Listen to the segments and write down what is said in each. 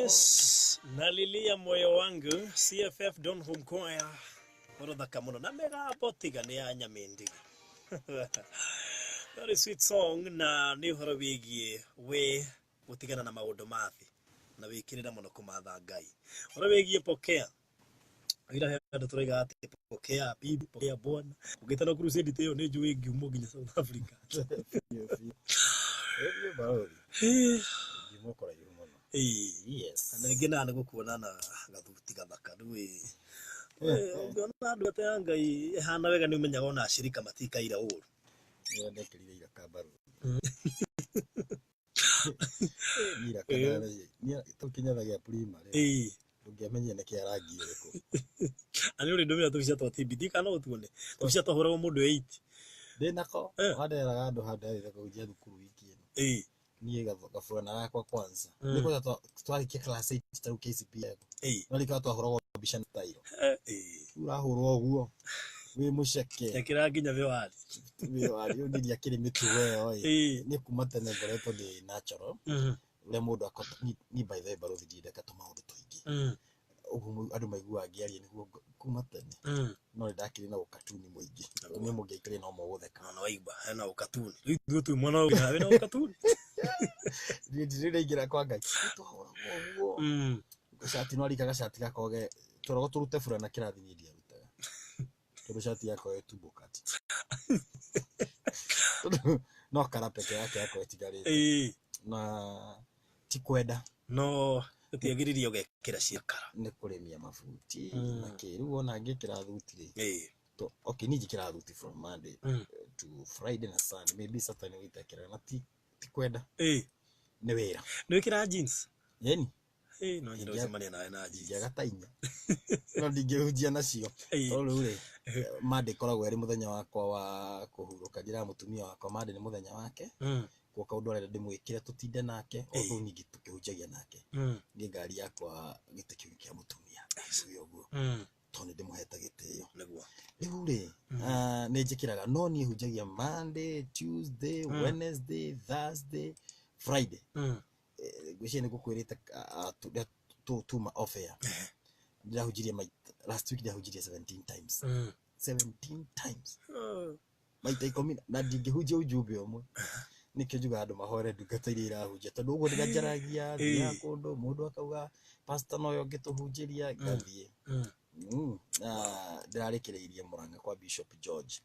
Yes, nalilia moyo wangu CFF Don Home Choir orodhaka muno na mega botiga ni ya Nyamindi. Very sweet song na ni uhoro wigie we gutigana na maundu mathi na wikirira muno kumatha Ngai. Uhoro wigie pokea ira hendo turaiga ati pokea bibi pokea bwana ugitana crusade teyo ni njui ngiumo nginya South Africa. Yes. And again, I'm going to go on gathuti gathaka rui. Ngona andu ate Ngai hana wega ni umenya ona ashirika matika ira uru. Ni ndekirire ira kabaru. Ira kana ni tukinyathagia primary. Ungiamenye niki arangi uriku. Ani uri ndomira tucia twa TBD kana utuone. Tucia twahuragwo mundu 8. Ndinako waderaga andu handarire kujia thukuru wiki ino. Niye gafurana yakwa kwanza niko twarikia class 8 taru KCP yako nalika twahoragwo bisha tairo urahurwo guo wi muceke yakira nginya wewari undiria kiri mitu weo ni kumatene ngoretwo ni natural ule mundu akota ni by the barothi ndinde katuma undu tuingi ugu andu maigua ngiarie niguo kumatene no ndakiri na ukatuni muingi ni mungiikire no mugutheka no waigua hena ukatuni ithu tu mwana we na ukatuni ndire igira kwa Ngai twahoragwo shati no alikaga shati gakoge torogo turute furana kirathi ni ndia rutaga toro shati yako etubukati no karapeke yake yako etigarite na tikwenda no utiagiririo gekira ciakara ni kurimia mafuti na kiru ona ngikira thuti to okay ni jikira thuti from Monday to Friday na Sunday maybe Saturday witakira na tikwenda ni wira ni kira jeans yani no nyiro zemania na jeans ya gatainya no ndingehujia nacio tolo ule Monday koragwo eri muthenya wakwa wa kuhuruka njira mutumia wakwa Monday ni muthenya wake kuoka udorere ndimwikire tutinde nake otho nyingi tukihujagia nake ni ngari yakwa gitikio kia mutumia uyo guo toni ndimuheta gitio niguo ri ni njikiraga no ni hujagia Monday Tuesday Wednesday Thursday Friday gwicie ni gukwirite tuma offer ndahujiria last week ndahujiria 17 times 17 times maita ikomi na ndingehujia ujumbe omwe nikyo juga andu mahore ndungata iria irahunjia tondu uguo ndigajaragia ya kundu mundu akauga pastor no yo ngituhunjiria ngathie ndirarikireirie Muranga kwa Bishop George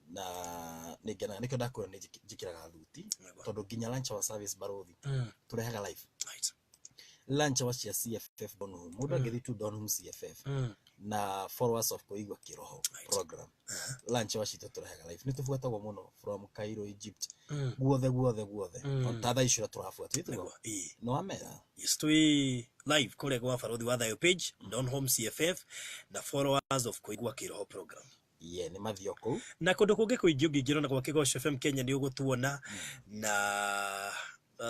na nigena nikyo ndakura ni njikiraga thuti tondu nginya lunch wa service barothi turehaga live lunch wa cia CFF Don Home mundu angithi tu Don Home CFF na followers of Koigwa Kiroho program lunch wa cita turehaga live nitufuatagwo muno from Cairo Egypt guothe tatha icura turafuata itu no amera yes to live kule kwa barothi wa Thayo page Don Home CFF na followers of Koigwa Kiroho program ni mathio ku na kundu kungi kuingi ungingirona kwa Kigosho FM Kenya ni ugutuona na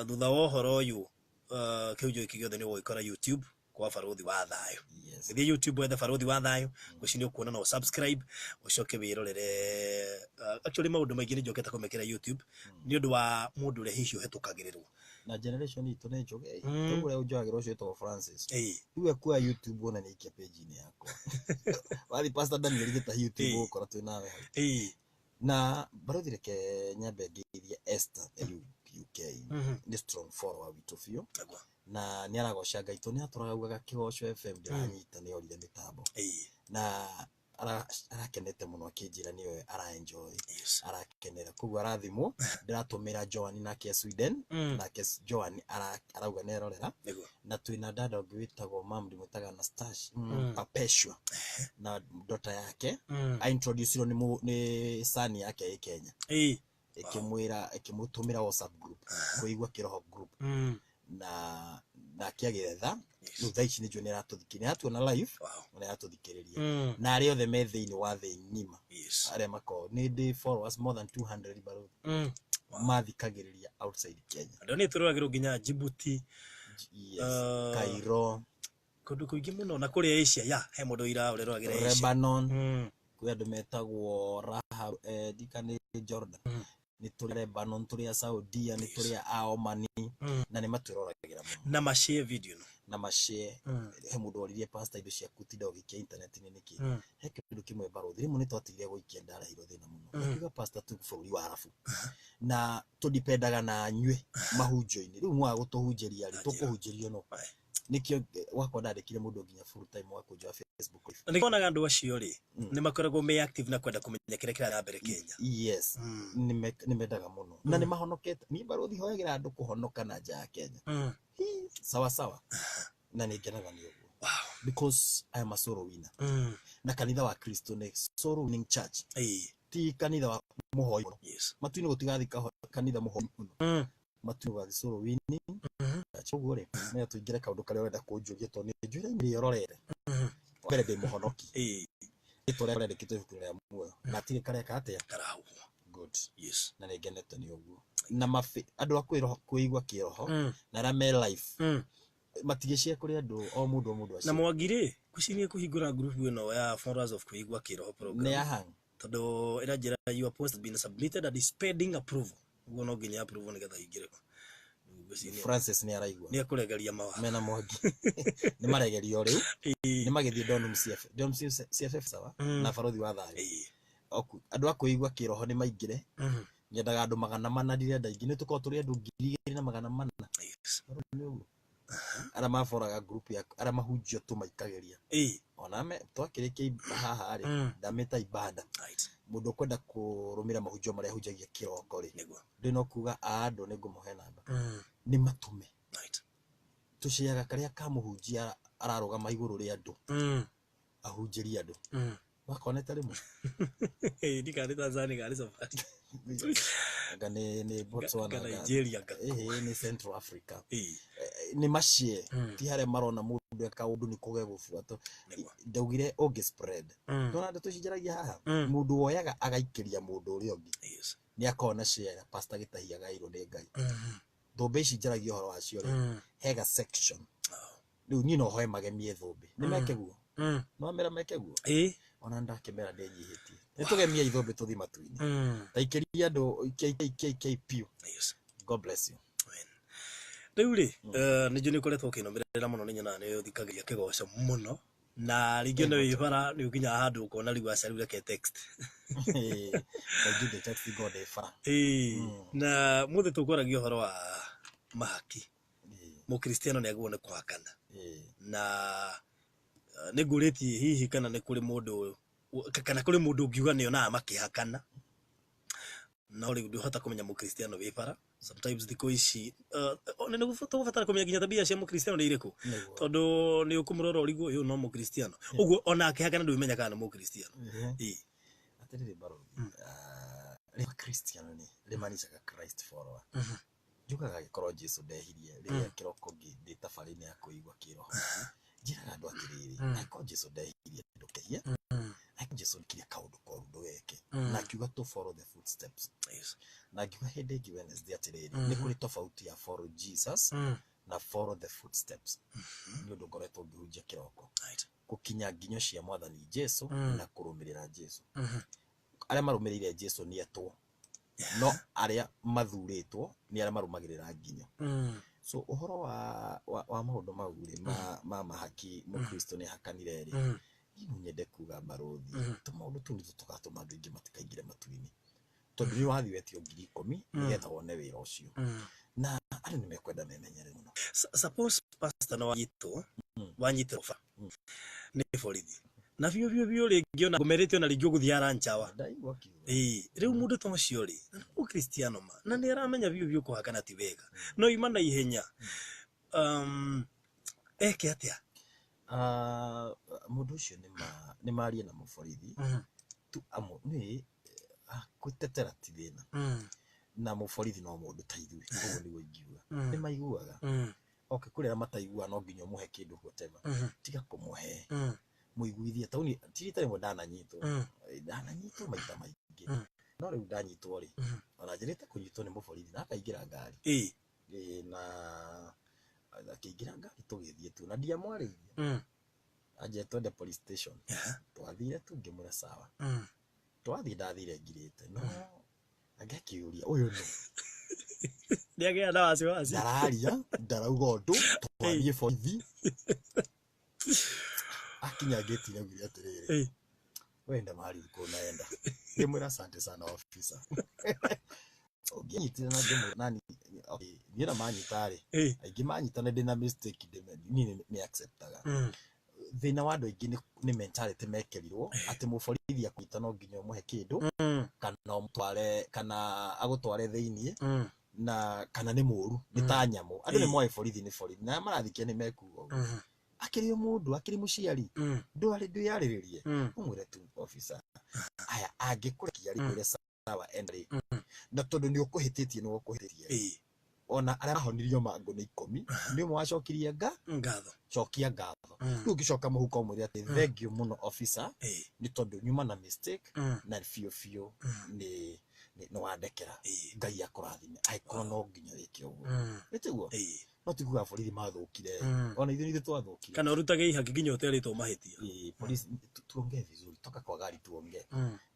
thutha wa uhoro uyu kiujo kigiothe ni gwikora YouTube kwa barothi wa Thayo thie YouTube wethe barothi wa Thayo gucini ukuona no subscribe ucoke wirorere actually maundu maingi ni njoketa kumekera YouTube ni undu wa mundu ure hihi uhetukagirirwo na generation itu ne njoge tugure ujagiro cio to Francis iwe kwa YouTube ona ni page ni yako wali pastor Daniel gita YouTube ukora tu nawe na barothi reke nyambe ngiria Esther UK ni strong follower witũ biũ na nĩ aragoca Ngai tondũ nĩ atũragaugaga Kĩgoco FM ndĩranyita nĩ orire mĩtambo na arakenete mũno akĩnjĩra nĩwe ara-enjoy arakenera koguo arathimwo ndĩratũmĩra Joan nake Sweden nake Joan arauga nĩ arorera na twĩna dada ũngĩ wĩtagwo mam ndĩmwĩtaga Anastasia Perpetua na daughter yake introduce nĩ son yake Kenya ikimũtũmĩra WhatsApp group kũigua Kĩroho group na akĩagetha rĩu thaa ici nĩjue nĩ aratũthikĩrĩria atuona live nĩ aratũthikĩrĩria na arĩa othe me thĩinĩ wa thĩ ng'ima arĩa makoragwo nĩ ndĩ followers more than 200 barũ mathikagĩrĩria outside Kenya andũ nĩ tũroragĩrwo nginya Djibouti Cairo kũndũ kũingĩ mũno na kũrĩa Asia ya he mũndũ ũroragĩra Asia Lebanon kwĩ andũ metagwo Rahab dikane Jordan nĩ tũrĩ Lebanon tũrĩ Saudia nĩ tũrĩ Oman na nĩ matũroragĩra mũno na mashare video na mashare he mũndũ oririe pastor indo ciaku tinda ũgĩkia internet-inĩ nĩkĩ he kĩndũ kĩmwe barothi rĩmwe nĩ twatirie gũikia ndarahirwo thĩna mũno akiuga pastor tu bũrũri wa Arabu na tũdipendaga na nyue mahunjio-inĩ rĩu mwa gũtũhunjĩria rĩ tũkũhunjĩrio no nikio wakwa ndandĩkire mũndũ nginya full time wa kũnjoa Facebook nĩ kuonaga andũ acio rĩ nĩ makoragwo me active na kwenda kũmenya kĩrĩa kĩrathiĩ mbere Kenya yes nĩ mendaga mũno na nĩ mahonokete ni barothi hoyagĩra andũ kũhonoka na nja ya Kenya sawa sawa na nĩ ngenaga nĩ ũguo because I am a soul winner na kanitha wa Kristo nĩ soul winning church ti kanitha wa mũhoi matu-inĩ gũtigathika kanitha mũhoi matu wa soul winning ũguo rĩ nĩ tũingĩre kaũndũ karĩa ũrenda kũnjũria tondũ nĩ njũire nĩ ororere mbere ndĩ mũhonoki itũrĩa ũrendekĩtwo ibuku rĩa muoyo na tirĩ kareka atĩa karahũ good na nĩ ngenete nĩ ũguo na andũ a kwĩigua kĩroho na arĩa me life matigĩcia kũrĩ andũ o mũndũ acio na Mwangi kucinie kũhingũra group ĩno ya followers of kwĩigua kĩroho program nĩ ahang tondũ ĩranjĩra your post has been submitted and is pending approval ũguo no nginya approval nĩgetha ingĩre Francis nĩ araigua nĩ akũregeria mawa mena Mwangi nĩ maregerio rĩu nĩ magĩthiĩ Donum CFF sawa na barothi wa thayũ andũ a kwĩigua kĩroho nĩ maingĩre nyendaga andũ 400 ndirenda ingĩ nĩ tũkorwo tũrĩ andũ 2400 arĩa maboraga group ya arĩa mahunjio tũmaikagĩria ona me twakĩrĩkia haha rĩ ndamĩta ibada mũndũ kwenda kũrũmĩra mahunjio marĩa hunjagia kĩroko rĩ ndĩno kuga andũ nĩ ngũmũhe namba nĩ matume tũciaga karĩa ka mũhunjia ararũgama igũrũ rĩa andũ ahunjĩria andũ wakoneta rĩmwe ndikari Tanzania gari safari ni Botswana Nigeria ni Central Africa ni mashie ti harĩa marona mũndũ eka ũndũ nĩ kũge gũbuatwo ndaugire ũngĩ spread tona ndeto cinjaragia haha mũndũ woyaga agaikĩria mũndũ ũrĩa ũngĩ nĩ akona share pastor Gĩtahia gairwo nĩ Ngai thũmbĩ ici njaragia ũhoro wacio rĩ hega section rĩu niĩ no hoe magemie thũmbĩ nĩ meke guo no mera meke guo ona ndakĩmera ndĩnyihĩtie nĩ tũgemia ithũmbĩ tũthi matu-inĩ taikĩria andũ KKP God bless you rĩu rĩ nĩnjũ nĩ ũkoretwo ũkĩnũmĩrĩra mũno nĩ nyonaga nĩ ũthikagĩria Kĩgoco mũno na rĩngĩ nĩ wĩbara nĩ ũkinya handũ ũkona rĩu aca rĩu reke text na mũthĩ tũkwaragia ũhoro wa mahaki mũkristiano nĩ agwo nĩ kũhakana na nĩ ngũrĩtie hihi kana nĩ kũrĩ mũndũ ũngiuga nĩ onaga makĩhakana no rĩu ndũhota kũmenya mũkristiano wĩbara sometimes thikũ ici nĩ gũbatara kũmenya nginya tabia cia mũkristiano nĩ irĩkũ tondũ nĩ ũkũmũrora ũrigwo ũyũ no mũkristiano ũguo ona akĩhakana ndũmenya kana nĩ mũkristiano atĩrĩrĩ barothi rĩma kristiano nĩ rĩmanicaga Christ follower njugaga gĩkorwo Jesũ ndehirie rĩrĩa kĩroko ngĩ tabarĩ-inĩ ya kũigua kĩroho njĩraga andũ atĩrĩrĩ angĩkorwo Jesũ ndehirie ndũkehie angĩkorwo Jesũ nĩkire kaũndũ koru ndũgeke na akiuga to follow the footsteps na akiuga hĩndĩ ĩngĩ Wednesday atĩrĩrĩ nĩ kũrĩ tofauti ya follow Jesus na follow the footsteps nĩ ũndũ ngoretwo ngĩhunjia kĩroko gũkinya nginyo cia Mwathani Jesũ na kũrũmĩrĩra Jesũ arĩa marũmĩrĩire Jesũ nĩ etwo no arĩa mathurĩtwo nĩ arĩa marũmagĩrĩra nginyo so ũhoro wa maũndũ mau rĩ ma mahaki mũkristo nĩ hakanire rĩ niĩ nyende kuga barothi tũmaũndũ tũu nĩ tũgatũma andũ aingĩ matikaingĩre matu-inĩ tondu ni wathi wetio 10,000 nigetha wone wira ucio na andu ni mekwenda memenyere muno. Suppose pastor no wanyitwo fa ni borithi na biũ rĩngĩ ona ngũmerĩte ona rĩngĩ ũgũthiara njawa rĩu mũndũ ta ũcio rĩ Ukristiano ma na nĩ aramenya biũ kũhakana ti wega no ima na ihenya eke atia mũndũ ũcio nĩ marie na mũborithi tu amo nĩ gũtetera ti thĩna na mũborithi no mũndũ ta ithuĩ ũguo nĩguo ingiuga nĩ maiguaga okay kũrĩa mataiguaga no nginya mũhe kĩndũ whatever tiga kũmũhe muiguithie tauni tirita rimwe ndananyitwo maita maingĩ no rĩu ndanyitwo rĩ ona njĩrĩte kũnyitwo nĩ mũborithi na akaingĩra ngari na akĩingĩra ngari tũgĩthiĩ tu na ndiamwarĩirie aje twende police station twathire tu ngĩmũra sawa twathiĩ ndathire ngirĩte no agakĩũria ũyũ no ndiagĩa na wasiwasi ndararia ndarauga ũndũ twathiĩ borithi akinya geti na gũria atirĩrĩ wenda mari uko naenda ngĩmwĩra asante sana officer ũngĩnyitire na ngĩmwĩra nani okay niĩ na manyitarĩ aingĩ manyitana ndĩna mistake nĩ acceptaga thĩna wa andũ aingĩ nĩ mentality mekerirwo atĩ mũborithi akũnyita no nginya ũmũhe kĩndũ kana ũmũtware kana agũtware thĩinĩ na kana nĩ mũru nĩ ta nyamũ andũ nĩ moe borithi nĩ borithi na marathikia nĩ mekuga akĩrĩ mũndũ akĩrĩ mũciari ndwarĩrĩrie ũmwĩre tu officer aya angĩkũrekia rĩkwĩre sawa endrĩ na tondũ nĩ ũkũhĩtĩtie nĩ ũkũhĩtĩtie ona arĩa mahonirio mango nĩ 10 nĩ ũmwe wacokirie ngatho cokia ngatho rĩu ũngĩcoka mũhuko ũmwĩre atĩ thank you mũno officer nĩ tondũ nyuma na mistake na biũ nĩ wandekera Ngai akũrathime aikoro no nginya wĩke ũguo nĩtiguo no tiguga borithi mathũkire ona ithuĩ twathũkire kana urutage ihaki nginya ũterĩtwo mahĩtia police tuongee vizuri toka kwa gari tuongee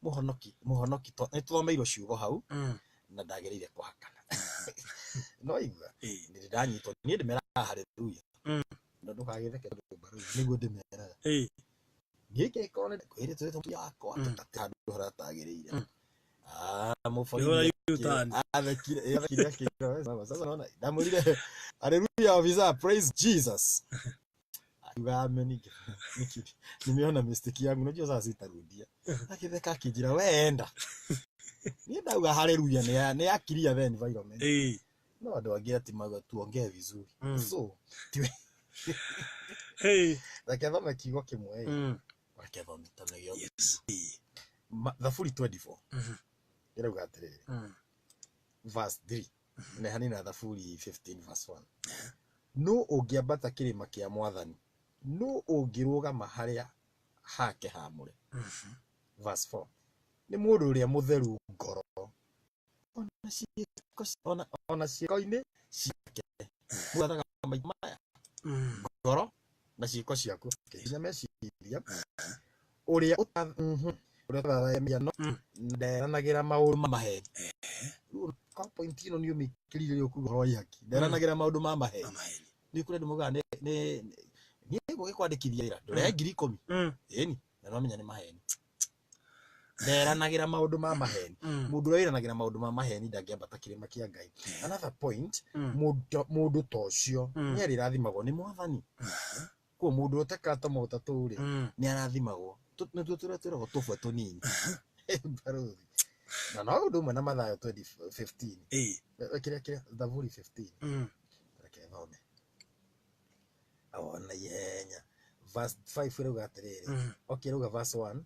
muhonoki nĩ tũthomeirwo ciugo hau na ndagĩrĩire kũhakana no igua nĩ ndanyitwo niĩ ndĩmeraga haleluya na ndũkagĩtheke mbaru nĩguo ndĩmeraga niĩ kĩkorwo nĩ kwĩrĩtwo tũtũ yakwa tũtatandũ haratagĩrĩire mũborithi athekire sasa naona ndamwĩrire haleluya officer praise Jesus akiuga amen nimeona mistake yangu unajua sasa sitarudia akitheka akijira weenda niĩ ndauga haleluya nĩ akiria the environment no andũ angĩ ati maga tuongee vizuri so thakethome kiugo kĩmwe thakethomithanagio Thaburi 24 ĩrauga atĩrĩrĩ verse 3 na hanina Thaburi 15 verse 1 no ũngĩambata kĩrĩma kĩa Mwathani no ũngĩrũgama harĩa hake haamũre verse 4 nĩ mũndũ ũrĩa mũtheru ngoro ona ciĩko-inĩ ciake mũgathaga maitho maya ngoro na ciĩko ciaku nginya meciria ũrĩa ũtathathayamiano nderanagĩra maũndũ ma maheni kwa point ĩno nĩ ũmĩkĩrire rĩu kuga horo ihaki nderanagĩra maũndũ ma maheni nĩ kũrĩa ndĩmugaga nĩ gũgĩkwandĩkithia wĩra ndũrehe 10,000 ĩni na no menya nĩ maheni nderanagĩra maũndũ ma maheni mũndũ ũrĩa wĩranagĩra maũndũ ma maheni ndangĩambata kĩrĩma kĩa Ngai another point mũndũ ta ũcio nĩ arĩrathimagwo nĩ Mwathani kwa mũndũ ũtekata mota tũrĩ nĩ arathimagwo nĩtuo twĩragwo tũbwe tũnini baruthi na no ũndũ ũmwe na Mathayo 20:15 kĩrĩa Thaburi 15 reke thome ona ihenya verse 5 ĩrauga atĩrĩrĩ okay ĩrauga verse 1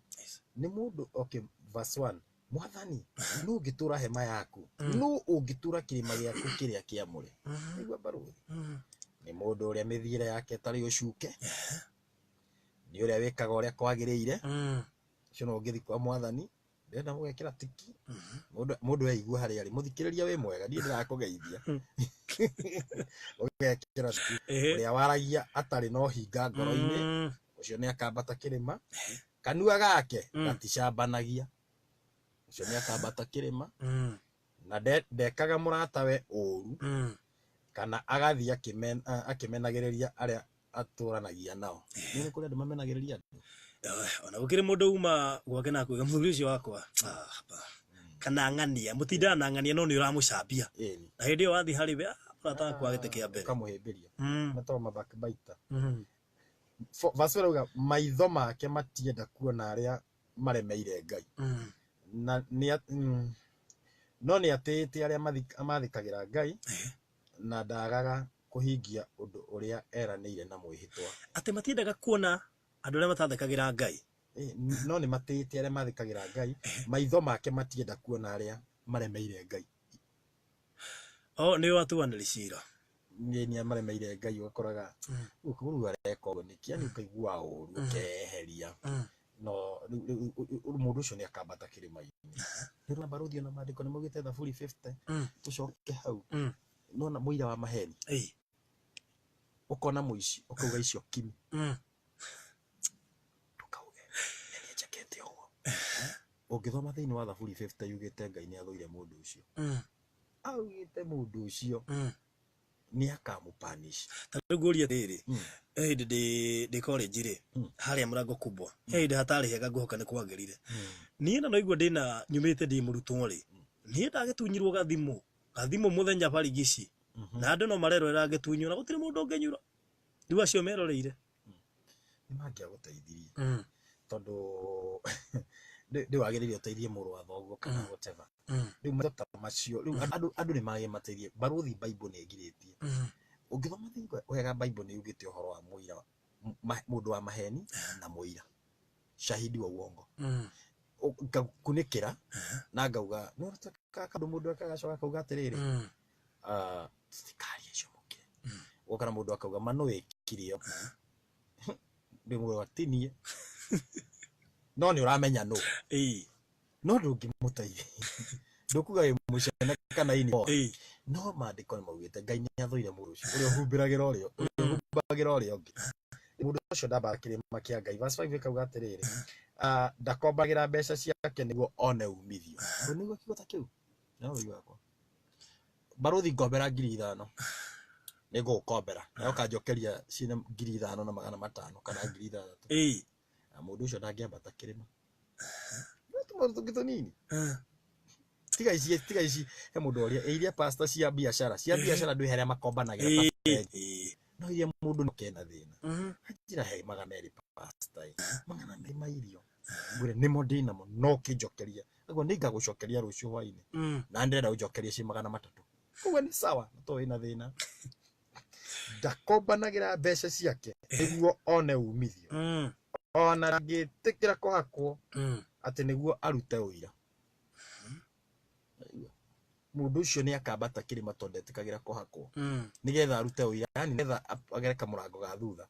nĩ mũndũ okay verse 1 Mwathani no ũngĩtũra hema yaku no ũngĩtũra kĩrĩma gĩaku kĩrĩa kĩamũre nĩguo baruthi nĩ mũndũ ũrĩa mĩthiĩre yake tarĩ ũcuke nĩ ũrĩa wĩkaga ũrĩa kwagĩrĩire ũcio no ũngĩthi kwa Mwathani ndĩrenda mũgekĩra tiki mũndũ yaigua harĩa arĩ mũthikĩrĩria wĩ mwega niĩ ndĩrakũgeithia ũgekĩra tiki ũrĩa waragia atarĩ na ũhinga ngoro-inĩ ũcio nĩ akambata kĩrĩma kanua gake gaticambanagia ũcio nĩ akambata kĩrĩma na ndekaga mũratawe ũru kana agathiĩ akĩmenagĩrĩria arĩa atũranagia nao nĩ kũrĩa andũ mamenagĩrĩria andũ ona gũkĩrĩ mũndũ uma gwake na kuiga mũthuri ũcio wakwa kana ng'ania mutinda na ng'ania no ni uramucambia na hindi yo wathi hari we urata kwa gite kia mbere ukamuhimbiria matoma backbiter Vaswera uga maitho make matienda kuona aria maremeire Ngai na no ni atete aria mathikagira Ngai na ndagaga kuhingia undu uria eranĩire na mwĩhĩtwa ati matiendaga kuona andu aria matathikagira Ngai no ni matete aria mathikagira Ngai maitho make matienda kuona aria maremeire Ngai ni watuanĩri cira ni amaremeire Ngai ugakoraga ukuru areka uguo nikiani ukaigua uru ukeheria no mundu ucio ni akambata kirima-ini ndirona baruthi na maandiko ni mugite Thaburi 50 tucoke hau no na muira wa maheni ukona muici ukauga icio kimi tukauge ni jakete uguo ungithoma thiini wa Thaburi 50 yugite Ngai ni athoire mundu ucio augite mundu ucio ni akamupanish taruguria riri ndi college ri haria murango kubwa ndi hatari hega guhoka ni kwagirire ni na no igua ndina nyumite ndi murutwo ri ni ndagitunyirwo gathimu muthenya barigici na andu no marerorera ngitunyura gutiri mundu ungenyura ndiwa cio meroreire ni mangia guteithirie tondu ndi wagiririe uteithie muru wa thoguo kana whatever riu matata macio riu andu ni mage mateithie baruthi Bible ni ngiritie ungithoma thingo wega Bible ni yugite uhoro wa muira mundu wa maheni na muira shahidi wa uongo kunikira na ngauga no taka kandu mundu akagacoka kauga atiriri thikari icio mukire ukana mundu akauga mano wekirio ndi mundu atinie no ni uramenya no no ndungimuteithia ndukuga mucene kana ini no maandiko ni maugite Ngai ni athoire mundu ucio uria humbiragira urio ungi mundu ucio ndamba kirima kia Ngai verse 5 ikauga atiriri ndakombagira mbeca ciake niguo one umithio niguo kigota kiu no wigwa kwa baruthi ngombera 5,000 nego ukombera na ukanjokeria cina 5,000 na 500 kana 6,000 mundu ucio ndangiambata kirima tumaru tugito nini tiga ici he mundu oria iria pastor cia biashara ndu heria makombanagira no iria mundu nokena thina ajira he 200 pastor 200 mairio ngure nimo ndinamo no kinjokeria ago ninga gucokeria rucio hwaini na ndenda ujokeria ci 300 kuwe ni sawa to ina thina ndakombanagira mbeca ciake niguo one umithio ona ngitikira kuhakwo ati niguo arute uira mundu ucio ni akambata kirima tondetikagira kuhakwo nigetha arute uira yani nigetha agereka murango ga thutha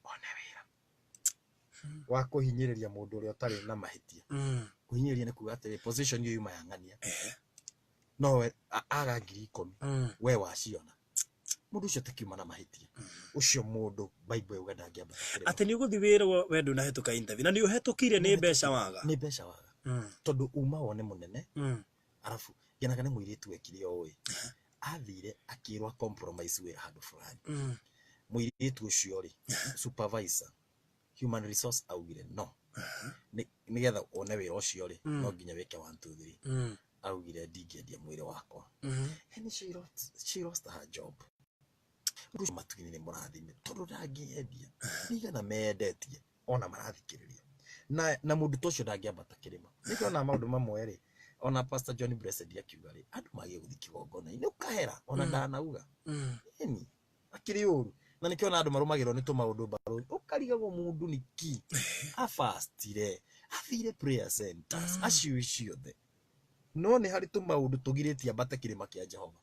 one wira wa kuhinyiriria mundu uria utari na mahitia kuhinyiriria ni kuga ati position iyo yuma yang'ania no aga 10,000 we waciona mundu ucio tikiuma na mahitia ucio mundu Bible yuga ndangiamba ati ni guthi wira wendu na hetuka interview na ni uhetukire ni mbeca waga tondu uma wone munene arafu yana kana muiritu wekire oi athire akirwa compromise we handu fulani muiritu ucio ri supervisor human resource augire no nigetha one wira ucio ri no nginya weke 1 2 3 augire ndingendia mwiri wakwa and she lost her job ndu matugini ni murathime tondu ndangiendia nigana mendetie ona marathikiriria na mundu tocio ndangiambata kirima nikiona maundu mamwe ri ona pastor John Blessed akiuga ri andu mage guthiki gongona ni ukahera ona ndanauga ni akiri uru na nikiona andu marumagirwo ni tumaundu baru ukarigagwo mundu niki afastire athire prayer centers aciucio the no ni hari tumaundu tugiritie ambate kirima kia Jehova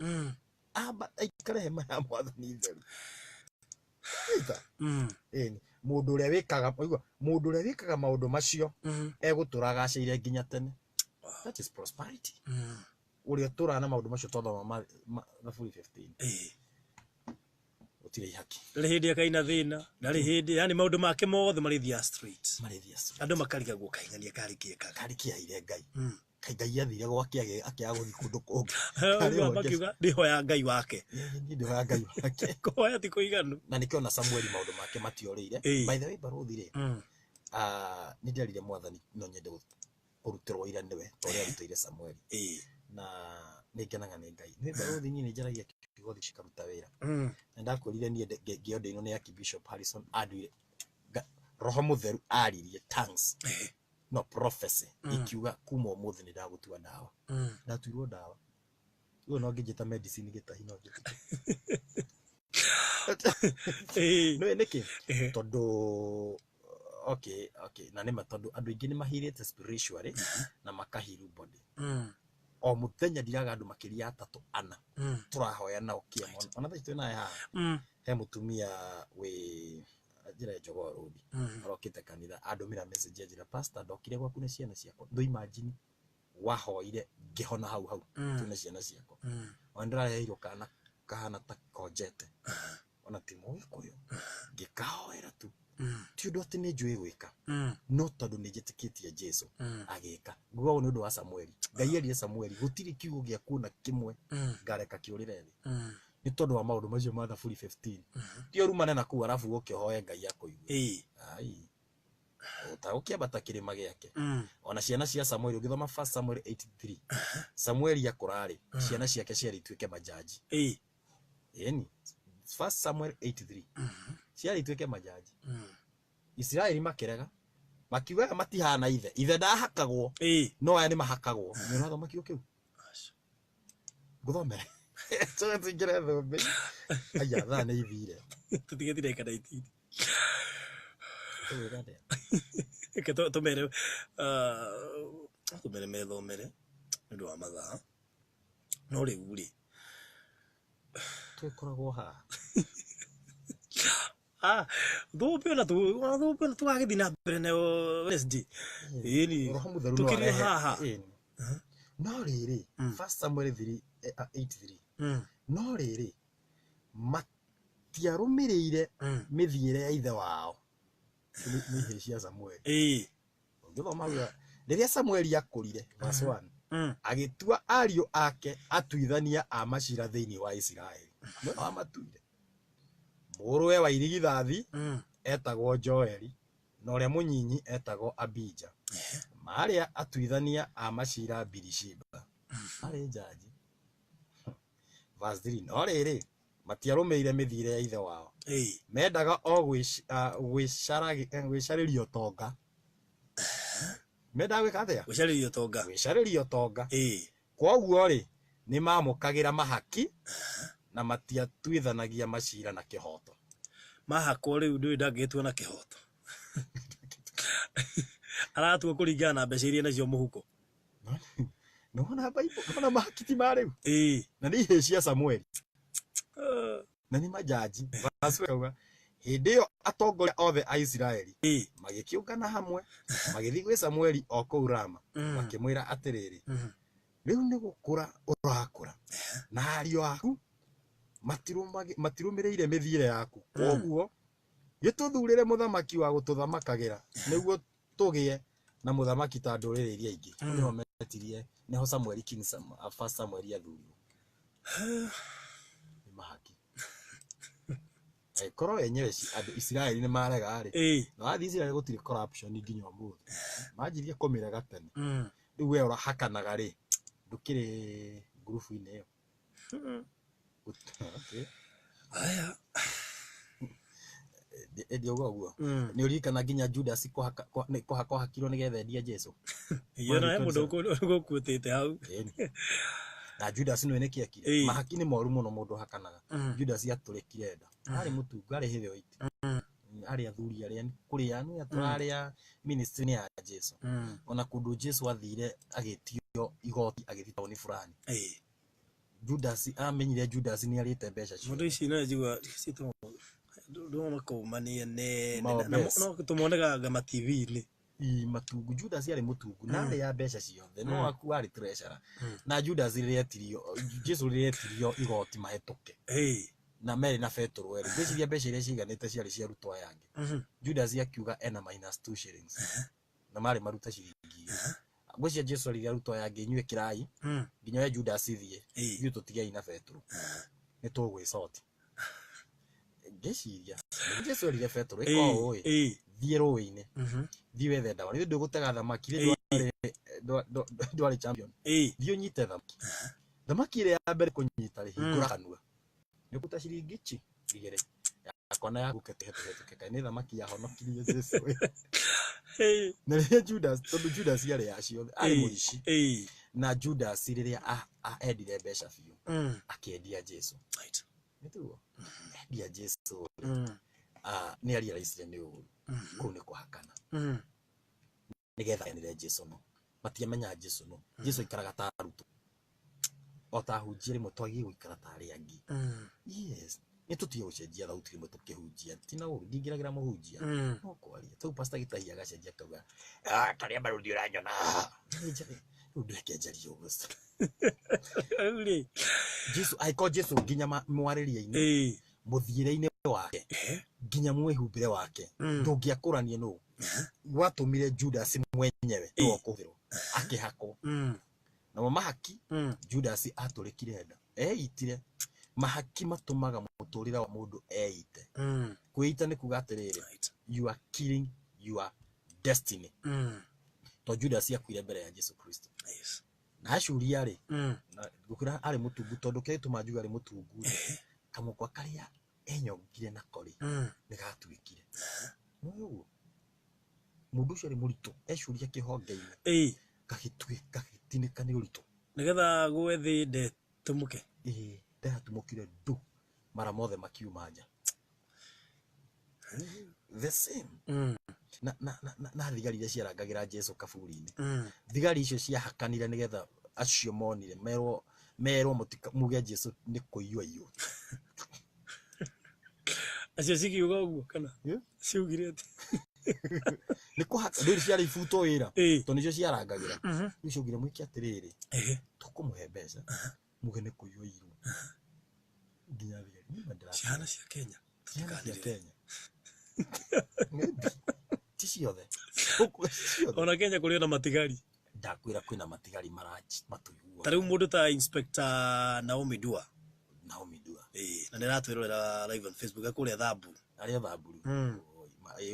aba aikare hema ya mwathani theru mundu uria wikaga maundu macio eguturaga acire nginya tene that is prosperity uria turana maundu macio tothoma Thaburi 15 utire haki hindi akaina thina na hindi yani maundu make mothe marithia street andu makariga gukaingania karikia ire Ngai Ngai athire gwake akiaga guthi kundu kungi makiuga ndihoya Ngai wake ndihoya Ngai wake koya ti kuiganu na nikiona Samuel maundu make matiorire by the way baruthi ri ni nderire mwathani no nyende kurutĩrwo ira nĩwe torĩa rutĩire Samuel na nĩngenaga nĩ Ngai nĩ mbaũthi niĩ nĩnjaragia kiugo cikaruta wĩra na ndakwĩrire niĩ ngĩondo ino nĩ Archbishop Harrison anduire roho mũtheru aririe tongues no prophecy ikiuga kuma ũmũthĩ nĩ ndagũtua ndawa ndatuirwo ndawa ũguo no ngĩnjĩta medicine gĩtahi no ngĩtĩke no nĩkĩ tondũ okay na nĩ matondũ andũ aingĩ nĩ mahirĩte spiritually na makahiru body o mũthenya ndiraga andũ makĩria 3-4 tũrahoya nao kĩama ona thaa itũ nae haha he mũtumia wĩ njĩra Njogoo Road arokĩte kanitha andũmĩra message njĩra pastor ndokire gwaku nĩ ciana ciakwa ndũ imagine wahoire ngĩhona hau tuna ciana ciakwa ona ndĩraheirwo kana kahana ta konjete ona ti mũgĩkũyũ ngĩkahoera tu ti ũndũ atĩ nĩ njũĩ gwĩka no tondũ nĩ njĩtĩkĩtie Jesũ agĩka nguga ũũ nĩ ũndũ wa Samueli Ngai erire Samueli gũtirĩ kiugo gĩa kuona kĩmwe ngareka kĩũrĩre thĩ nĩ tondũ wa maũndũ macio ma Thaburi 15 ti orumane na kuu arabu ũkĩhoe Ngai akũigue ai ũtagũkĩambata kĩrĩma gĩake ona ciana cia Samueli ũgĩthoma 1 Samuel 8:3 Samueli akũrarĩ ciana ciake ciarĩ ituĩke majaji eni 1 Samuel 8:3 ciarĩ ituĩke majaji Israeli makĩrega makiuga matihana ithe ndahakagwo no aya nĩ mahakagwo nĩ ũrathoma kiugo kĩu ngũthomere Choka tuingĩre thũmbĩ aya thaa nĩ ithire tũtigĩtire kana itiri tumere methomere nĩũndũ wa mathaa no rĩu rĩ twĩkoragwo haha thũmbĩ ona tũgagĩthiĩ na mbere nayo Wednesday tũkĩrio haha no rĩrĩ 1 Samuel 8:3 no rĩrĩ matiarũmĩrĩire mĩthiĩre ya ithe wao nĩ hĩ cia Samuel ũngĩthoma rĩrĩa Samuel akũrire verse 1 agĩtua ariũ ake atuithania a macira thĩinĩ wa Isiraeli no amatuire mũrũwe wa irigithathi etagwo Joeli na ũrĩa mũnyinyi etagwo Abija marĩa atuithania a macira Birishiba arĩ jaji verse 3 no rĩrĩ matiarũmĩrĩire mĩthiĩre ya ithe wao mendaga o gwĩcarĩrio tonga mendaga gwĩka atĩa gwĩcarĩrio tonga kwoguo rĩ nĩ mamũkagĩra mahaki na matiatuithanagia macira na kĩhoto mahako rĩu ndũĩ ndangĩtua na kĩhoto aratua kũringana na mbeca iria nacio mũhuko nona Bible nona mahaki ti ma rĩu na nĩ ihĩ cia Samuel na nĩ majaji vasukauga hĩndĩ ĩyo atongoria othe a Isiraeli magĩkĩũngana hamwe magĩthiĩ gwĩ Samueli o kũu Rama makĩmwĩra atĩrĩrĩ rĩu nĩ gũkũra ũrakũra na ariũ aku matirũmĩrĩire mĩthiĩre yaku kwoguo gĩtũthurĩre mũthamaki wa gũtũthamakagĩra nĩguo tũgĩe na mũthamaki ta ndũrĩrĩ iria ingĩ nĩho metirie nĩho Samuel King 1 Samuel athurirwo nĩ mahaki korwo enyewe andũ Isiraeli nĩ marega rĩ na wathi Isiraeli gũtirĩ corruption nginya ũmũthĩ manjirie kũmĩrega tene rĩu we ũrahakanaga rĩ ndũkĩrĩ ngurubu-inĩ ĩyo aya ndio ũguo nĩ ũririkana nginya Judas kũhakwo hakirwo nĩgetha endie Jesũ yona mũndũ ũgũkuĩtĩte hau na Judas nĩ nĩkĩekire mahaki nĩ moru mũno mũndũ hakanaga Judas atũrĩkire nda arĩ mũtungu arĩ hithe oiti arĩ athuri arĩa kũrĩa nĩ atũrarĩa ministry ya Jesũ ona kũndũ Jesũ athire agĩtio igoti agĩthiĩ taũni fulani Judas amenyire Judas nĩ arĩte mbeca cio mũndũ ici no njigua citũ ndũma kũmania no tũmonaga ma TV-inĩ matungu Judas arĩ mũtungu na arĩ ya mbeca ciothe no aku arĩ treasurer na Judas rĩrĩa etirio Jesũ rĩrĩa etirio igoti mahĩtũke na Mary na Petro werĩ ngĩciria mbeca iria ciiganĩte ciarĩ cia rutwa yange Judas akiuga ena -2 shillings na marĩ maruta ciringi ngwĩciria Jesũ rĩrĩa rutwa yange inyuĩ kĩrai nginya we Judas thiĩ ithuĩ tũtigei na Petro nĩ tũgwĩcoti ngĩciria Jesũ rĩrĩa Petro ĩko ũĩ thiĩ rũĩ-inĩ thiĩ wethe ndawa nĩ ndũgũtega thamaki ndwari champion thio nyite thamaki ile ya mbere kunyita ri hingura kanua nikuta ciringi ichi igere yakona ya guketehetuke ni thamaki ya honokirie Jesu na rĩrĩa Judas tondu Judas yarĩ yacio arĩ mũici na Judas rĩrĩa endire mbeca biũ akĩendia Jesu nĩtuo endia Jesu nĩ ariaraicire nĩ ũru kũu nĩ kũhakana nĩgetha enire Jesu no matiamenya Jesu no Jesu ikaraga ta arutwo o ta hunjia rĩmwe twagiĩ gũikara ta arĩa angĩ yes nĩ tũtige gũcenjia thauti rĩmwe tũkĩhunjia ti na ũru ndingĩragĩra mũhunjia no kwaria tau pastor Gĩtahi agacenjia kauga tarĩa mbaruthi ũranyona rĩu ndĩkĩenjaria ũguo Jesu aiko Jesu nginya mwarĩria-inĩ mũthiĩre-inĩ wake nginya mwĩhumbĩre wake ndũngĩakũrania nũ gwatũmire Judas mwenyewe nĩwe kũhĩrwo akĩhakwo na mahaki Judas atũrĩkire nda eitire mahaki matumaga mũtũrĩre wa mũndũ eite kwĩita nĩ kuga atĩrĩrĩ you are killing your destiny to Judas akuire mbere ya Jesu Kristo na acuria rĩ gũkĩra arĩ mũtungu tondũ kĩtũma njuga arĩ mũtungu kamũkwa karĩa enyongire na kori nĩ gatuĩkire no ũguo mũndũ ũcio arĩ mũritũ ecuria kĩhonge-inĩ gagĩtinĩka nĩ ũritũ nĩgetha gwethĩ ndetumũke ndatumũkire ndu mara mothe makiuma nja the same na thigari iria ciarangagĩra Jesu kaburi-inĩ thigari icio ciahakanire nĩgetha acio monire merwo muge Jesu nĩ kũiywo iyo acio cikiuga ũguo kana ciugire atĩ nĩ kũhaka ndũri ciarĩ ibuto wĩra to nĩcio ciarangagĩra rĩu ciugire mwĩke atĩrĩrĩ tũkũmũhe mbeca muge nĩ kũiywo iyo nginya thigari ciana cia Kenya Kenya ti ciothe ona Kenya kũrĩ na matigari ndakwĩra kwĩna matigari matũigua ta rĩu mũndũ ta Inspector Naomi Dua na nĩratwĩrorera live on Facebook akũrĩa Thaburu arĩa Thaburu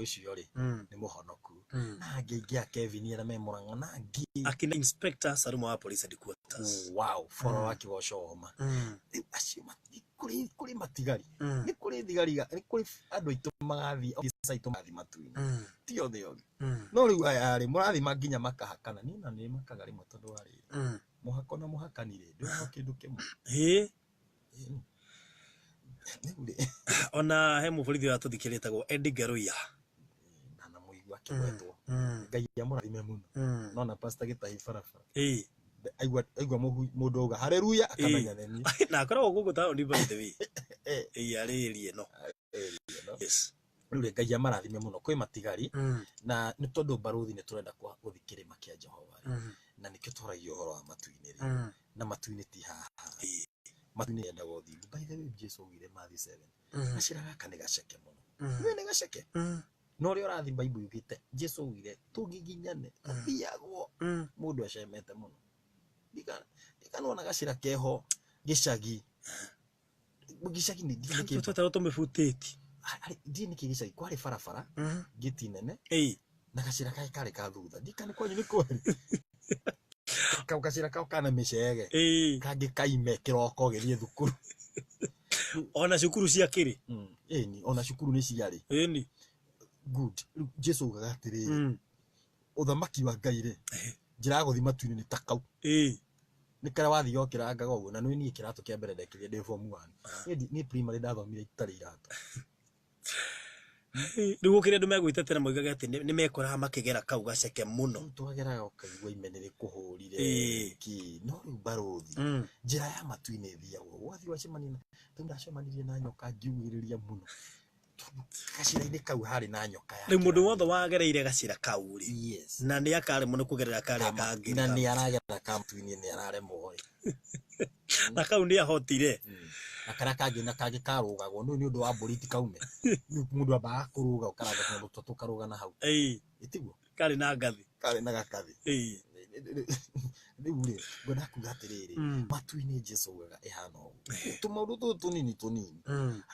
ũcio rĩ nĩ mũhonoku na angĩ Kevin era me Mũrang'a na angĩ akina Inspector Saluma wa police headquarters wow foro wa Kĩgoco Homa acio kũrĩ matigari nĩ kũrĩ thigari nĩ kũrĩ andũ aitũ magathi ofisa aitũ magathi matu-inĩ ti othe othe no rĩu aya rĩ mũrathima nginya makahakana niĩ na nĩ makaga rĩmwe tondũ wa rĩrĩ mũhako na mũhakanire ndĩrona kĩndũ kĩmwe ona he mũborithi wa tũthikĩrĩte tagwo Eddie Garuya na mũigua kĩwetwo Ngai amũrathime mũno no na pastor Gĩtahi barabara aigua mũndũ auga haleluya akamenya neni na akoragwo gũkũ taũni by the way arĩrie no yes rĩu Ngai amũrathime mũno kwĩ matigari na nĩ tondũ baruthi nĩ tũrenda gũthikĩrĩma kĩa Jehova na nĩkĩo tũragia ũhoro wa matu-inĩ na matu-inĩ ti haha matu-inĩ yenda gũthiĩ by the way Jesu augire Matthew 7 gacĩra gaka nĩ gaceke mũno nĩ gaceke no rĩo ũrathi Bible yugĩte Jesu augire tũngiginyane tũthiagwo mũndũ acemete mũno ndikanona gacĩra keho gĩcagi nĩ ndikĩ tũtarwo tũmĩbutĩti ndiĩ nĩkĩ gĩcagi kwarĩ barabara gĩti nene na gacĩra kaĩ karĩ ka thutha ndikane kwanyu nĩ kwari kau gacĩra kau kana mĩcege kangĩ kaime kĩroko gĩthiĩ thukuru ona cukuru cia kĩrĩ ni ona cukuru nĩ ciarĩ ni good Jesu augaga atĩrĩrĩ ũthamaki wa Ngai rĩ njĩra ya gũthiĩ matu-inĩ nĩ ta kau nĩ karĩa wathiĩ ũkĩrangaga ũguo na nĩ niĩ kĩratũ kĩa mbere ndekĩrire ndĩ form 1 niĩ primary ndathomire itarĩ iratũ rĩu gũkĩrĩ andũ megwĩtetera moigaga atĩ nĩ mekoraga makĩgera kau gaceke mũno twageraga ũkaigua ime nĩ rĩkũhũrire no rĩu baruthi njĩra ya matu-inĩ ĩthiagwo wathiĩ wacemania tondũ ndacemanirie na nyoka ngiugĩrĩria mũno gacĩra-inĩ kau harĩ na nyoka yake rĩu mũndũ wothe wagereire gacĩra kau rĩ na nĩ akaremwo nĩ kũgerera karĩa kangĩ na nĩ aragerera kamatu-inĩ nĩ araremwo na kau nĩ ahotire na karĩa kangĩ na kangĩ karũgagwo nĩ ũndũ wa mbũriti kaume mũndũ ambaga kũrũga ũkaranga tũndu tũtũ karũga na hau ĩtiguo karĩ na ngathĩ karĩ na gakathĩ rĩu rĩ ngwenda kuga atĩrĩrĩ matu-inĩ Jesu augaga ĩhana ũguo tũmaũndũ tũtũ tũnini andũ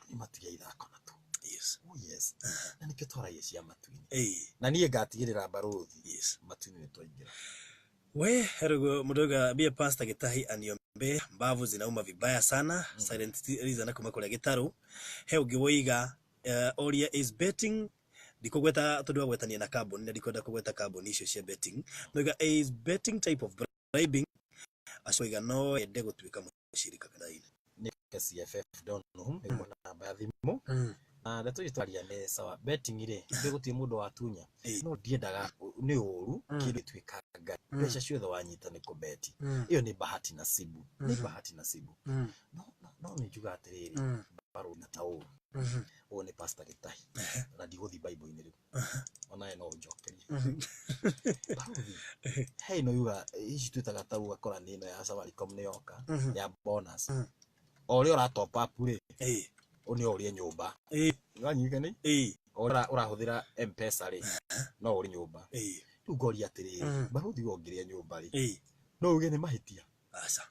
nĩ matiga ithako natwo Yes. Oh yes. Na nikio twaragia cia matu-ini. Eh. Na niĩ ngatigĩrĩra Baruthi. Yes. Matu-ini nĩ twaingĩra. We, herugo mudoga bia Pastor Gitahi aniombe mbavu zinauma vibaya sana. Silent reason kuma kule gitaru. He ugiwoiga Oria is betting ndikugweta tondu gwetania na carbon ndikwenda kugweta carbon icio cia betting. Noiga is betting type of bribing. Asoiga no ende gutwika mushirika kadaini. Ni CFF don't know niguo namba ya thimu. Ndeto itwaria nĩ sawa betting ire ndigutie mundu watunya no ndiendaga ni uru kindu twikanga mbeca ciothe wanyita ni kubeti iyo ni bahati nasibu ni bahati nasibu no ni juga atiriri baro na tauru o ni Pastor Gitahi na ndiguthi bible-ini riu ona no njokerie Baruthi hey no yuga ici twitaga tauru akora ni no ya Safaricom ni yoka ya bonus o rio ra top up ri oni orie nyumba nganyika ni urahuthira M-Pesa ri no uri nyumba riu ngoria atiriri Baruthi wongiria nyumba ri no uge ni mahitia aca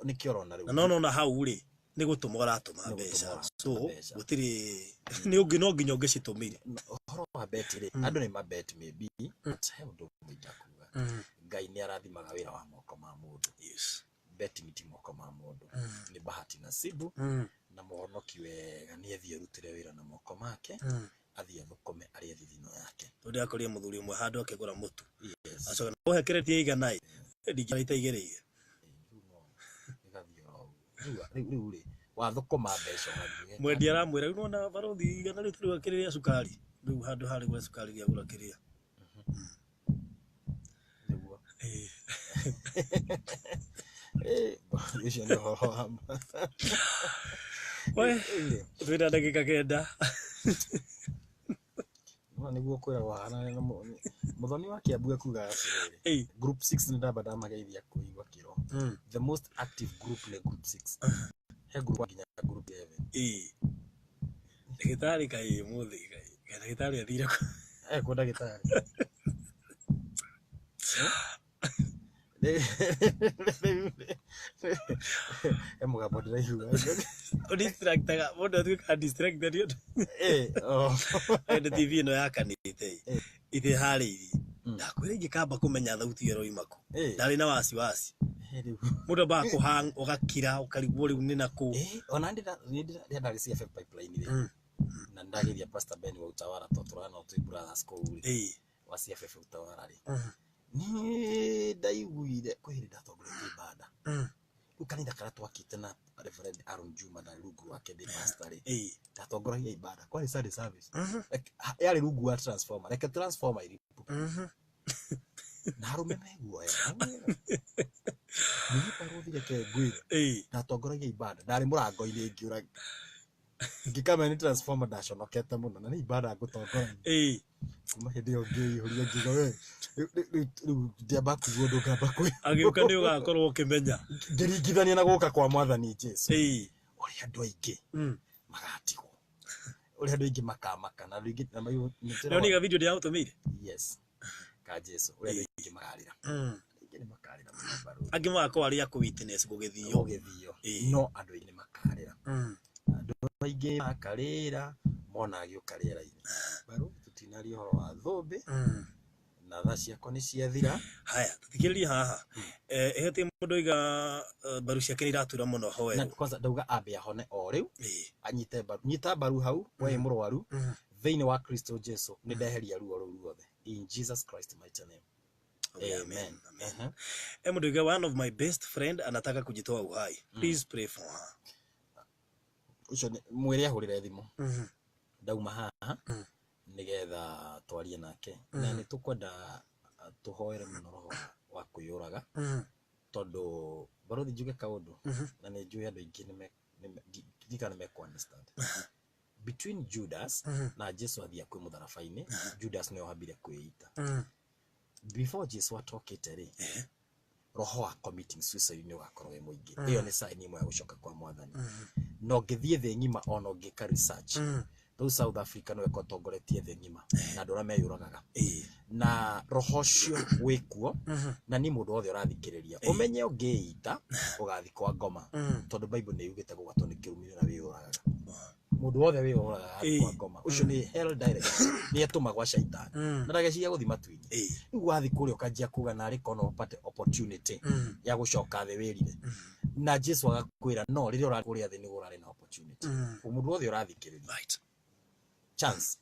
ni kiorona riu no na hau ri ni gutuma uratuma mbeca so gutiri ni ungi no nginya ungicitumire horo wa bet ri andu ni mabet maybe he undu mwita kuga ngai ni arathimaga wira wa moko ma mundu yes betting ti moko ma mundu ni bahati nasibu na muhonoki wega ni athie rutire wira na moko make athie thukome ari thithino yake tondu akorie muthuri umwe handu akigura mutu acoka no hekeretie igana ndingiraita igereire riu ri wa thukoma mbeca ngathie mwendi aramwira riu na Baruthi igana riu turi wakiriria sukari riu handu hari gwa sukari gya gura kiria niguo icio nĩ ũhoro wa ma. We, twĩna ndagĩka kenda. Nĩguo kwĩragwo hana na mũthoni wa Kiambu akuga atĩrĩrĩ, group 6 nĩ ndamba ndamageithia kũigua kĩro. The most active group nĩ group 6. He group nginya group 11. Ndagĩtarĩ kai mũthĩ kai. Ndagĩtarĩ athire ku. Kwa ndagĩtarĩ. Mũgambo ndĩraigua. Distractaga, mũndũ atuĩka distracted yothe. Ende TV ĩno yakanĩte. Ithe harĩirie. Ndakwĩra ingĩkamba kũmenya thauti ĩyo ĩroima kũ. Ndarĩ na wasiwasi. Mũndũ ba kũhang ũgakira ũkarigwo rĩu nĩ nakũ. Ona ndarĩ CFF pipeline rĩ. Na ndageria Pastor Ben wa Utawala tũturana tũ brothers kũu wa CFF Utawala rĩ. Ni ndaiguire kwĩrĩ ndatongoretie ibada. Rĩu kanitha karĩa twakĩte na Reverend Aaron Juma na rungu wake ndi pastor rĩ. Ndatongoragia ibada kwa Sunday service. Yarĩ rungu wa transformer. Reke transformer iripu. Na arume meguoya. Ni Baruthi reke ngwĩre. Ndatongoragia ibada. Ndarĩ mũrango-inĩ ngĩũra. Ngĩkamenya nĩ transformer ndaconokete mũno na nĩ ibada ngũtongoragia. Kuma hĩndĩ ĩyo ngĩihũria ngiuga we rĩu ndiamba kuigua ũndũ ngamba kwĩ. Agĩũka nĩ ũgakorwo ũkĩmenya. Ngĩringithania na gũka kwa Mwathani Jesũ. Ũrĩa andũ aingĩ magatigwo. Ũrĩa andũ aingĩ makamaka na andũ aingĩ na mayu. Nĩ ga video ndia ũtũmĩire? Yes. Ka Jesũ ũrĩa andũ aingĩ magarĩra. Aingĩ nĩ makarĩra mũno Baruthi. Angĩ magakorwo arĩ aku witness gũgĩthio. No andũ aingĩ nĩ makarĩra. Andũ aingĩ makarĩra mona agĩũka rĩera-inĩ. Baruthi tũtinaria ũhoro wa thũmbĩ. Na tha ciakwa nĩ ciathira. Haya, tutikĩrĩria haha. Ehete mũndũ iga mbaru ciake nĩ iratura mũno ho na kwanza ndauga ambe ahone o rĩu. Anyite mbaru. Nyita mbaru hau we mũrwaru. Thĩinĩ wa Kristo Jesũ nĩ ndeheria ruo rũu ruothe. In Jesus Christ mighty name. Amen. Mũndũ iga one of my best friend anataka kujitoa uhai. Please pray for her. Ucio mwĩre ahũrĩre thimũ. Ndauma haha. Nigetha twarie nake na nĩ tũkwenda tũhoere mũno roho wa kwĩyũraga tondũ Baruthi njuge kaũndũ na nĩ njũĩ andũ aingĩ nĩ mekũ understand between Judas na Jesũ athia kwĩ mũtharaba-inĩ. Judas nĩo hambire kwĩita before Jesũ atokĩte rĩ. Roho wa committing suicide nĩ ũgakorwo wĩ mũingĩ. Ĩyo nĩ sign ĩmwe ya gũcoka kwa Mwathani. No ngĩthiĩ thĩ ng'ima ona ũngĩka research those South Africa no ekotongoretie thĩ ng'ima na andũ arĩa meyũragaga na roho ũcio wĩkuo na nĩ mũndũ wothe ũrathikĩrĩria ũmenye ũngĩita ũgathi kwa ngoma tondũ Bible nĩ yugĩte gũgatwo nĩ kĩrumĩrĩra wĩyũragaga. mundu wothe wi ora kwa ngoma ucio ni hell direct ni atuma gwa shaitani na ndageciria guthi matuini riu wathi kuria ukanjia kuga na riko no upate opportunity ya gucoka the wirire na Jesu agakwira no riria ura kuria thi ni urari na opportunity mundu wothe urathikiriria right chance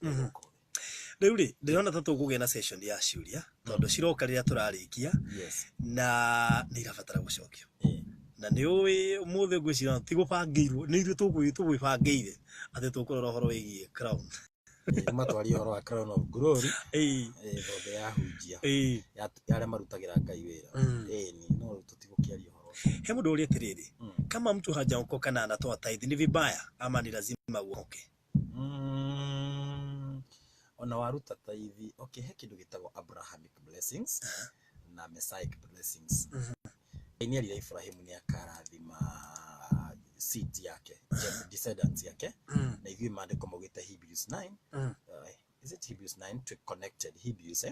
riu ri ndirona ta tukugia na session ya ciuria tondu ciroka riria turarikia na ni irabatara gucokio na ni uwi muthe ngwicira ti gubangirwo ni ithu tugwibangire ati tukurora horo wigie crown matwari horo wa crown of glory thonde ya hunjia ya marutagira Ngai wira ni no tutigukiaria horo he mundu uri atiriri kama mtu hajaokoka na anatoa tithe ni vibaya ama ni lazima uokoke ona waruta tithe okay he kindu gitagwo Abrahamic blessings na Messianic blessings ni ali Ibrahimu ni akarathima seed yake descendants yake na hivi maandiko mogeta Hebrews 9 is it Hebrews 9 to connected Hebrews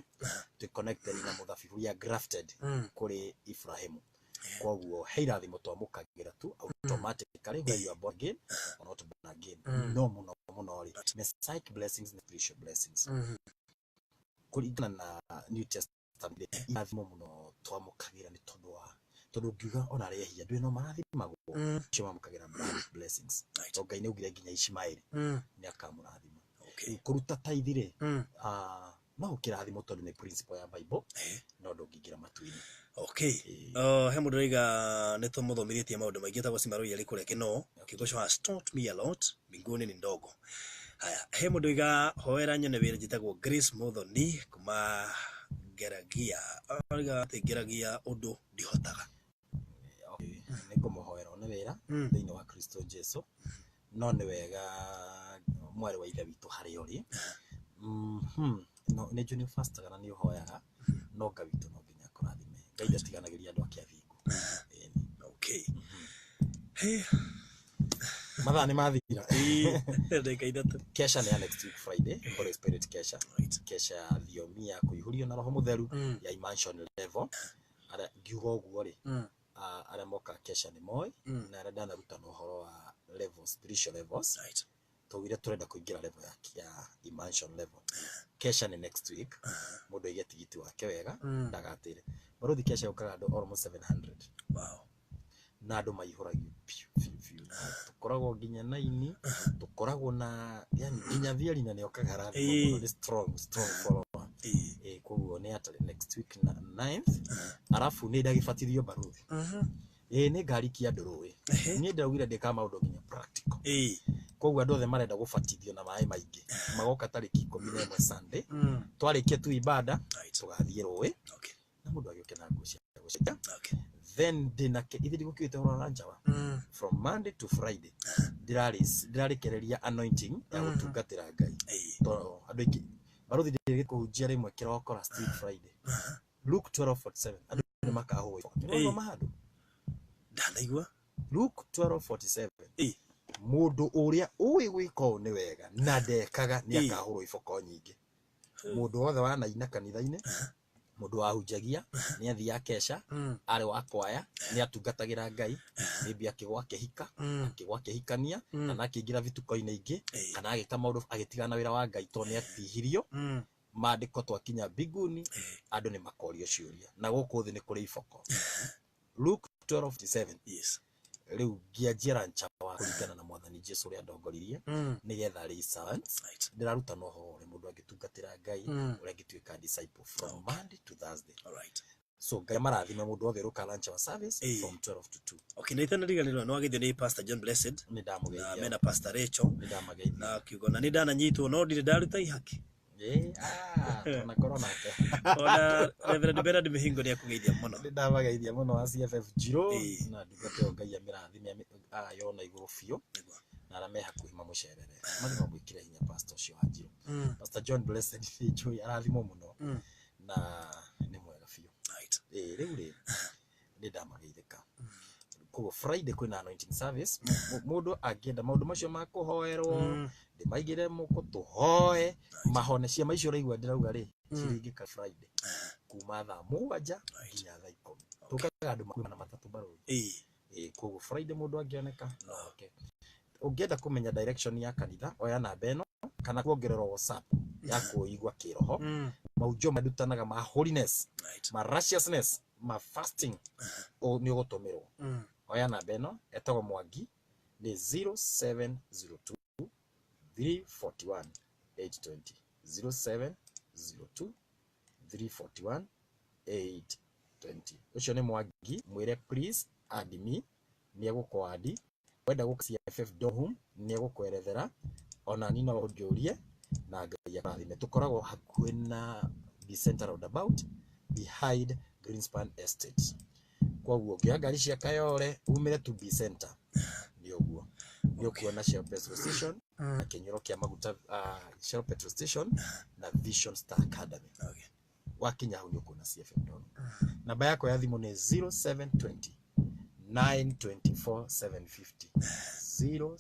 to connected na muthabibu ya grafted kuri Ibrahimu koguo heirathimo twamukagira tu automatically when you are born again or not born again no muno ri Messianic blessings and spiritual blessings kuringana na New Testament irathimo muno twamukagira ni tondu ngiuga ona rehia ndwe no marathimagwo chima mukagira blessings to Ngai ni ugire nginya Ishmaeli ni akamurathima kuruta tithe ri no ukirathimo tondu ni principle ya Bible no ndungigira matuini he mundu riga ni tumuthomithĩtie maundu maingi ta gucimarũi ari kureke no kigosho has taught me a lot mbinguni ni ndogo haya he mundu riga hoera nyone wira jitagwo Grace Muthoni kuma Geragia riga Geragia undu ndihotaga ni kumuhoera ona wira thiini wa Kristo Jesu no ni wega mwari wa ithe witu hari uri no ni juni fast kana ni hoyaga no Ngai witu no nginya kurathime Ngai ndatiganagiria andu ake athingu madhani mathira ndeka ithatu kesha ni next week Friday Holy Spirit kesha kesha thiomia kuihurio na roho mutheru ya immersion level ara ngiuga uguo ri ara moka kesha ni moi na ara ndana ruta no horo wa level spiritual levels tugire turenda kuingira level ya immersion level kesha ni next week mundu ige tigiti wake wega ndagatire baruthi kesha ukaga andu almost 700 na andu maihuragio tukoragwo nginya 9 tukoragwo na yani nginya thiari na nio kagarathi ni strong follower koguo ni atari next week na 9th arafu ni ndagibatithio baruthi ni ngari kia ndurui ni ndagwire ndika maundu nginya practical koguo andu othe marenda gubatithio na mai maingi magoka tariki 11 Sunday twarikia tu ibada tugathie rui na mundu agioke na ngucia then dinake ithi ndigukiite urora njawa from Monday to Friday ndirarikereria anointing ya gutungatira Ngai to andu ingi baruthi ndigikuhunjia rimwe kiroko la Street Friday Luke 12:47 andu ni makahoe no mahadu ndanaigua Luke 12:47 mundu uria uwi gwiko ni wega na ndekaga ni akahurwo iboko nyingi mundu wothe wana ina kanitha-ini mundu wahunjagia ni athia kesha ari wa kwaya ni atungatagira Ngai maybe akigwa kehikania kana akingira vituko-ini ingi kana agika maundu agitigana wira wa Ngai to ni atihirio maandiko twakinya mbinguni andu ni makorio ciuria na guku thi ni kuri iboko Luke 12:47 riu ngianjira nchawa kuringana na mwathani Jesu ria ndongoririe ni getha reassurance ndiraruta no ho ri mundu agitungatira Ngai uria ngituika disciple from Monday to Thursday so Ngai marathime mundu othe ruka lunch wa service from 12 to 2 na itana riganirwo no agithio ni Pastor John Blessed ni ndamugeithia na mena Pastor Rachel ni ndamageithia na kiugo na ni ndananyitwo no ndire ndaruta ihaki tuna corona ke ona Reverend Bernard Mihingo ni akugeithia muno ndamageithia muno wa CFF Jiro na ndugate Ngai amirathime yona iguru biu na ara me hakuhi mamucerere mathimo mwikire hinya pastor cio wa Jiro Pastor John Blessed Fijo arathimo muno na ni mwega biu riu ri ni ndamageithika ko Friday kwina anointing service mundu agienda maundu macio ma kuhoerwo ndimaigire muko tuhoe mahone cia maicio raigua ndirauga ri ciringika Friday kuma thaa 7 nginya thaa 10 tukaga andu makuma na matatu baruri koguo Friday mundu angioneka no okay ungienda kumenya direction ya kanitha oya namba eno kana kuongerera WhatsApp ya kuigwa kiroho maujo madutanaga ma holiness ma righteousness ma fasting o ni ugutumirwo oya namba eno etagwo Mwangi ni 0702 341 820 0702 341 820 ucio ni Mwangi mwire please add me ni egukwadi wenda guka CFF Donham ni egukwerethera ona ni no njurie na ngai akathime tukoragwo hakuhi na the center roundabout behind Greenspan Estate koguo ngia ngari cia Kayole umire to be center ni oguo ni ukuona Shell petrol station na kinyoro kia maguta Shell petrol station na Vision Star Academy wakinya hau ni ukuona CFF Donham namba yako ya thimu ni 0720 924 750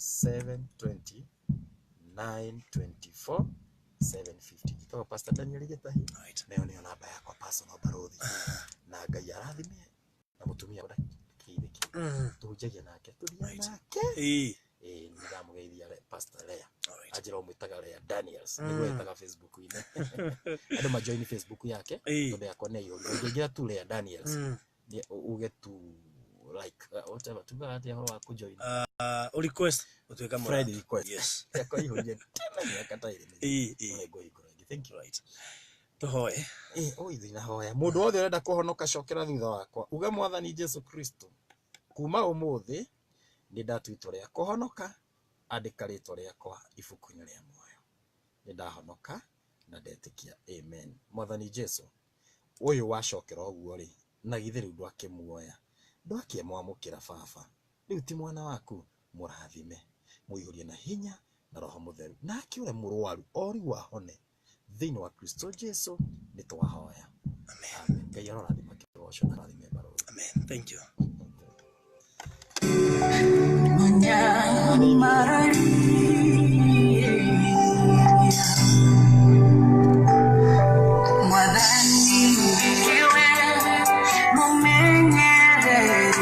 0720 924 750 ikawa Pastor Daniel Gitahi nayo ni namba yako personal barothi na ngai arathime na mutumia wa kidiki tujagia nake tuthia nake nithamugeithia Pastor Lea ajira umwitaga Lea Daniels niguo etaga Facebook ine ando majoin Facebook yake tondu yakwa ne yo ngira tu Lea Daniels uge tu like whatever tugati horo wa kujoin request utweka mo friend request yes yako hiyo je tena yakataire nego ikora thank you right tuhoe oithina hoya mundu wothe urenda kuhonoka cokera thutha wakwa uga mwathani Jesu Kristo kuma umuthi ni ndatwitwo ria kuhonoka andika ritwa riakwa ibuku-ini ria muoyo ni ndahonoka na ndetikia amen mwathani Jesu uyu wacokera oguo ri na githiru ndwakimuoya ndwakimwamukira baba riu ti mwana waku murathime muihurie na hinya na roho mutheru na akiure murwaru ori wahone thiini wa Kristo Jesu ni twahoya amen ngai arorathima kirosho na rathime baro amen thank you